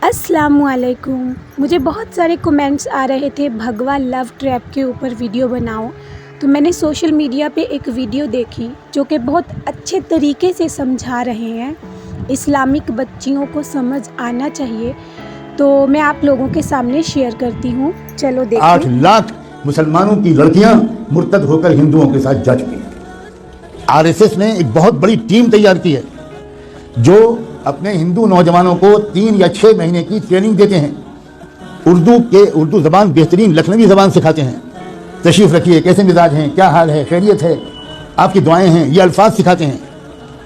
السلام علیکم. مجھے بہت سارے کومنٹس آ رہے تھے بھگوا لو ٹریپ کے اوپر ویڈیو بناؤ، تو میں نے سوشل میڈیا پہ ایک ویڈیو دیکھی جو کہ بہت اچھے طریقے سے سمجھا رہے ہیں. اسلامک بچیوں کو سمجھ آنا چاہیے، تو میں آپ لوگوں کے سامنے شیئر کرتی ہوں. چلو دیکھیں. 8 لاکھ مسلمانوں کی لڑکیاں مرتد ہو کر ہندوؤں کے ساتھ جا چکی ہیں. RSS نے ایک بہت بڑی ٹیم تیار کی ہے جو اپنے ہندو نوجوانوں کو 3 یا 6 مہینے کی ٹریننگ دیتے ہیں. اردو زبان بہترین لکھنوی زبان سکھاتے ہیں. تشریف رکھیے، کیسے مزاج ہیں، کیا حال ہے، خیریت ہے، آپ کی دعائیں ہیں، یہ الفاظ سکھاتے ہیں.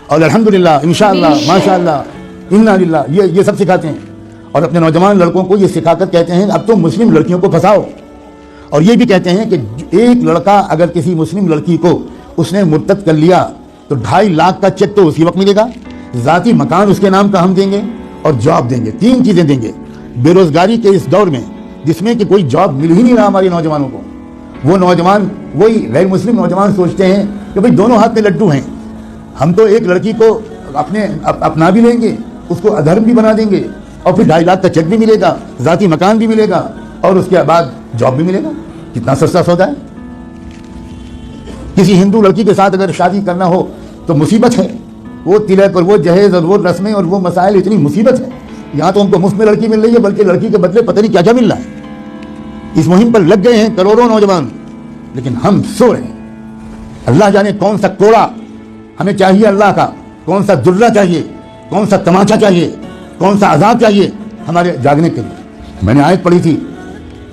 اور الحمدللہ، انشاءاللہ، ماشاءاللہ، انا للہ، یہ سب سکھاتے ہیں. اور اپنے نوجوان لڑکوں کو یہ سکھا کر کہتے ہیں اب تو مسلم لڑکیوں کو پھنساؤ. اور یہ بھی کہتے ہیں کہ ایک لڑکا اگر کسی مسلم لڑکی کو اس نے مرتد کر لیا تو 2.5 لاکھ کا چیک تو اسی وقت ملے گا، ذاتی مکان اس کے نام کا ہم دیں گے اور جاب دیں گے. 3 چیزیں دیں گے. بے روزگاری کے اس دور میں جس میں کہ کوئی جاب مل ہی نہیں رہا ہمارے نوجوانوں کو، وہ نوجوان، وہی غیر مسلم نوجوان سوچتے ہیں کہ بھئی دونوں ہاتھ میں لڈو ہیں، ہم تو ایک لڑکی کو اپنا بھی لیں گے، اس کو ادھرم بھی بنا دیں گے، اور پھر 2.5 لاکھ کا چیک بھی ملے گا، ذاتی مکان بھی ملے گا، اور اس کے بعد جاب بھی ملے گا. کتنا سستا سودا ہے. کسی ہندو لڑکی کے ساتھ اگر شادی کرنا ہو تو مصیبت ہے. وہ تلک اور وہ جہیز اور وہ رسمیں اور وہ مسائل، اتنی مصیبت ہے. یہاں تو ہم کو مفت میں لڑکی مل رہی ہے، بلکہ لڑکی کے بدلے پتہ نہیں کیا کیا مل رہا ہے. اس مہم پر لگ گئے ہیں کروڑوں نوجوان، لیکن ہم سو رہے ہیں. اللہ جانے کون سا کوڑا ہمیں چاہیے اللہ کا، کون سا درہ چاہیے، کون سا تماچا چاہیے، کون سا عذاب چاہیے ہمارے جاگنے کے لیے. میں نے آیت پڑھی تھی،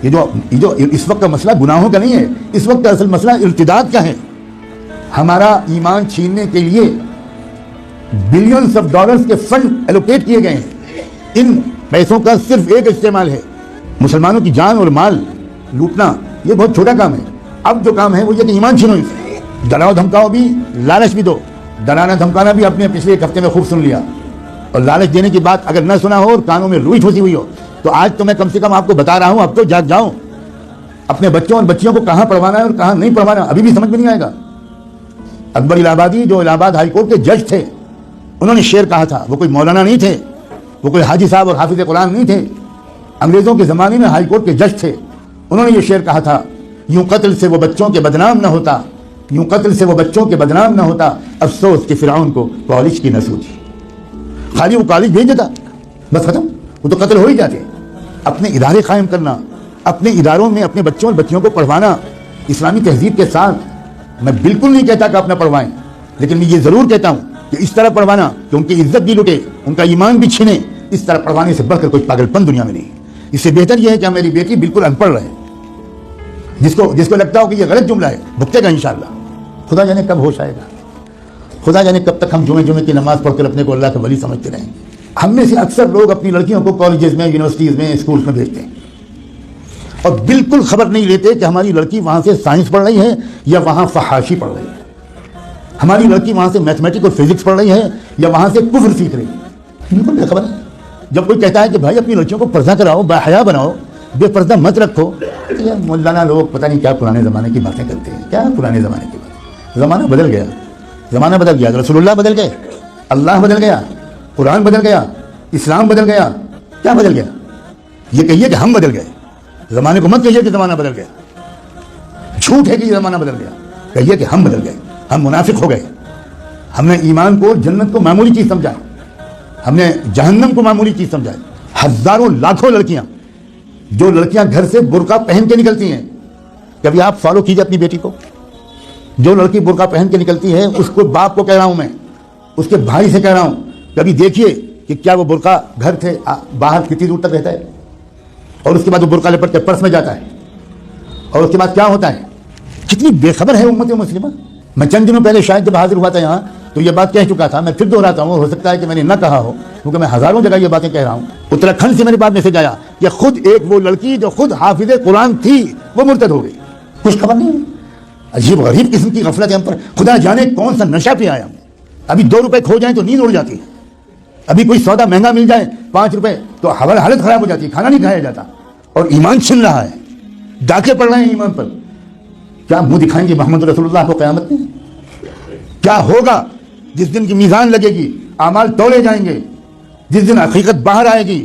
یہ جو اس وقت کا مسئلہ گناہوں کا نہیں ہے، اس وقت کا اصل مسئلہ ارتداد کا ہے. ہمارا ایمان چھیننے کے لیے بلینز آف ڈالرز کے فنڈ ایلوکیٹ کیے گئے ہیں. ان پیسوں کا صرف ایک استعمال ہے، مسلمانوں کی جان اور مال لوٹنا. یہ بہت چھوٹا کام ہے. اب جو کام ہے وہ یہ کہ ایمان چھینو. ڈراؤ دھمکاؤ بھی، لالچ بھی دو. ڈرانا دھمکانا بھی آپ نے پچھلے 1 ہفتے میں خوب سن لیا. اور لالچ دینے کی بات اگر نہ سنا ہو اور کانوں میں روئی ٹھوسی ہوئی ہو تو آج تو میں کم سے کم آپ کو بتا رہا ہوں، اب تو جاگ جاؤ. اپنے بچوں اور بچیوں کو کہاں پڑھوانا ہے اور کہاں نہیں پڑھوانا ابھی بھی سمجھ میں نہیں آئے گا. اکبر الہ آبادی جو الہ آباد ہائی کورٹ کے جج تھے، انہوں نے شعر کہا تھا. وہ کوئی مولانا نہیں تھے، وہ کوئی حاجی صاحب اور حافظ قرآن نہیں تھے، انگریزوں کے زمانے میں ہائی کورٹ کے جج تھے. انہوں نے یہ شعر کہا تھا، یوں قتل سے وہ بچوں کے بدنام نہ ہوتا، یوں قتل سے وہ بچوں کے بدنام نہ ہوتا، افسوس کہ فرعون کو کالج کی نہ سوچی. خالی وہ کالج بھیج دیتا بس ختم، وہ تو قتل ہو ہی جاتے. اپنے ادارے قائم کرنا، اپنے اداروں میں اپنے بچوں اور بچیوں کو پڑھوانا اسلامی تہذیب کے ساتھ. میں بالکل نہیں کہتا کہ آپ نہ پڑھوائیں، لیکن میں یہ ضرور کہتا ہوں کہ اس طرح پڑھوانا کہ ان کی عزت بھی لٹے، ان کا ایمان بھی چھنے، اس طرح پڑھوانے سے بڑھ کر کوئی پاگل پن دنیا میں نہیں. اس سے بہتر یہ ہے کہ میری بیٹی بالکل ان پڑھ رہے. جس کو لگتا ہو کہ یہ غلط جملہ ہے بھگتے گا انشاءاللہ. خدا جانے کب ہوش آئے گا، خدا جانے کب تک ہم جمعے کی نماز پڑھ کر اپنے کو اللہ کا ولی سمجھتے رہیں گے. ہم میں سے اکثر لوگ اپنی لڑکیوں کو کالجز میں، یونیورسٹیز میں، اسکولز میں بھیجتے ہیں اور بالکل خبر نہیں لیتے کہ ہماری لڑکی وہاں سے سائنس پڑھ رہی ہے یا وہاں فحاشی پڑھ رہی ہے. ہماری لڑکی وہاں سے میتھمیٹکس اور فزکس پڑھ رہی ہے یا وہاں سے کفر سیکھ رہی ہے. بالکل بے خبر ہے. جب کوئی کہتا ہے کہ بھائی اپنی لڑکیوں کو پردہ کراؤ، باحیا بناؤ، بے پردہ مت رکھو، یہ مولانا لوگ پتہ نہیں کیا پرانے زمانے کی باتیں کرتے ہیں. کیا پرانے زمانے کی باتیں؟ زمانہ بدل گیا، زمانہ بدل گیا. رسول اللہ بدل گئے، اللہ بدل گیا، قرآن بدل گیا، اسلام بدل گیا. کیا بدل گیا؟ یہ کہیے کہ ہم بدل گئے. زمانے کو مت کہیے کہ زمانہ بدل گیا. جھوٹ ہے کہ یہ زمانہ بدل گیا. کہیے کہ ہم بدل گئے، ہم منافق ہو گئے. ہم نے ایمان کو، جنت کو معمولی چیز سمجھا، ہم نے جہنم کو معمولی چیز سمجھا. ہزاروں لاکھوں لڑکیاں، جو لڑکیاں گھر سے برقع پہن کے نکلتی ہیں، کبھی آپ فالو کیجیے اپنی بیٹی کو. جو لڑکی برقع پہن کے نکلتی ہے، اس کو باپ کو کہہ رہا ہوں میں، اس کے بھائی سے کہہ رہا ہوں، کبھی دیکھیے کہ کیا وہ برقع گھر سے باہر کتنی دور تک رہتا ہے، اور اس کے بعد وہ برقع لپٹ کے پرس میں جاتا ہے، اور اس کے بعد کیا ہوتا ہے. کتنی بے خبر ہے امت مسلمہ. میں چند دنوں پہلے شاید جب حاضر ہوا تھا یہاں تو یہ بات کہہ چکا تھا. میں پھر دہراتا ہوں، ہو سکتا ہے کہ میں نے نہ کہا ہو کیونکہ میں ہزاروں جگہ یہ باتیں کہہ رہا ہوں. اتراکھنڈ سے میرے پاس میسج آیا کہ خود ایک وہ لڑکی جو خود حافظ قرآن تھی وہ مرتد ہو گئی. کچھ خبر نہیں. عجیب غریب قسم کی غفلت ہے ہم پر. خدا جانے کون سا نشہ پہ آیا. ابھی 2 روپے کھو جائیں تو نیند اڑ جاتی ہے. ابھی کوئی سودا مہنگا مل جائے 5 روپے تو حالت خراب ہو جاتی ہے، کھانا نہیں کھایا جاتا. اور ایمان چھن رہا ہے، ڈاکے پڑ رہے ہیں ایمان پر. کیا منہ دکھائیں گے محمد رسول اللہ کو قیامت میں؟ کیا ہوگا جس دن کی میزان لگے گی، اعمال تولے جائیں گے، جس دن حقیقت باہر آئے گی؟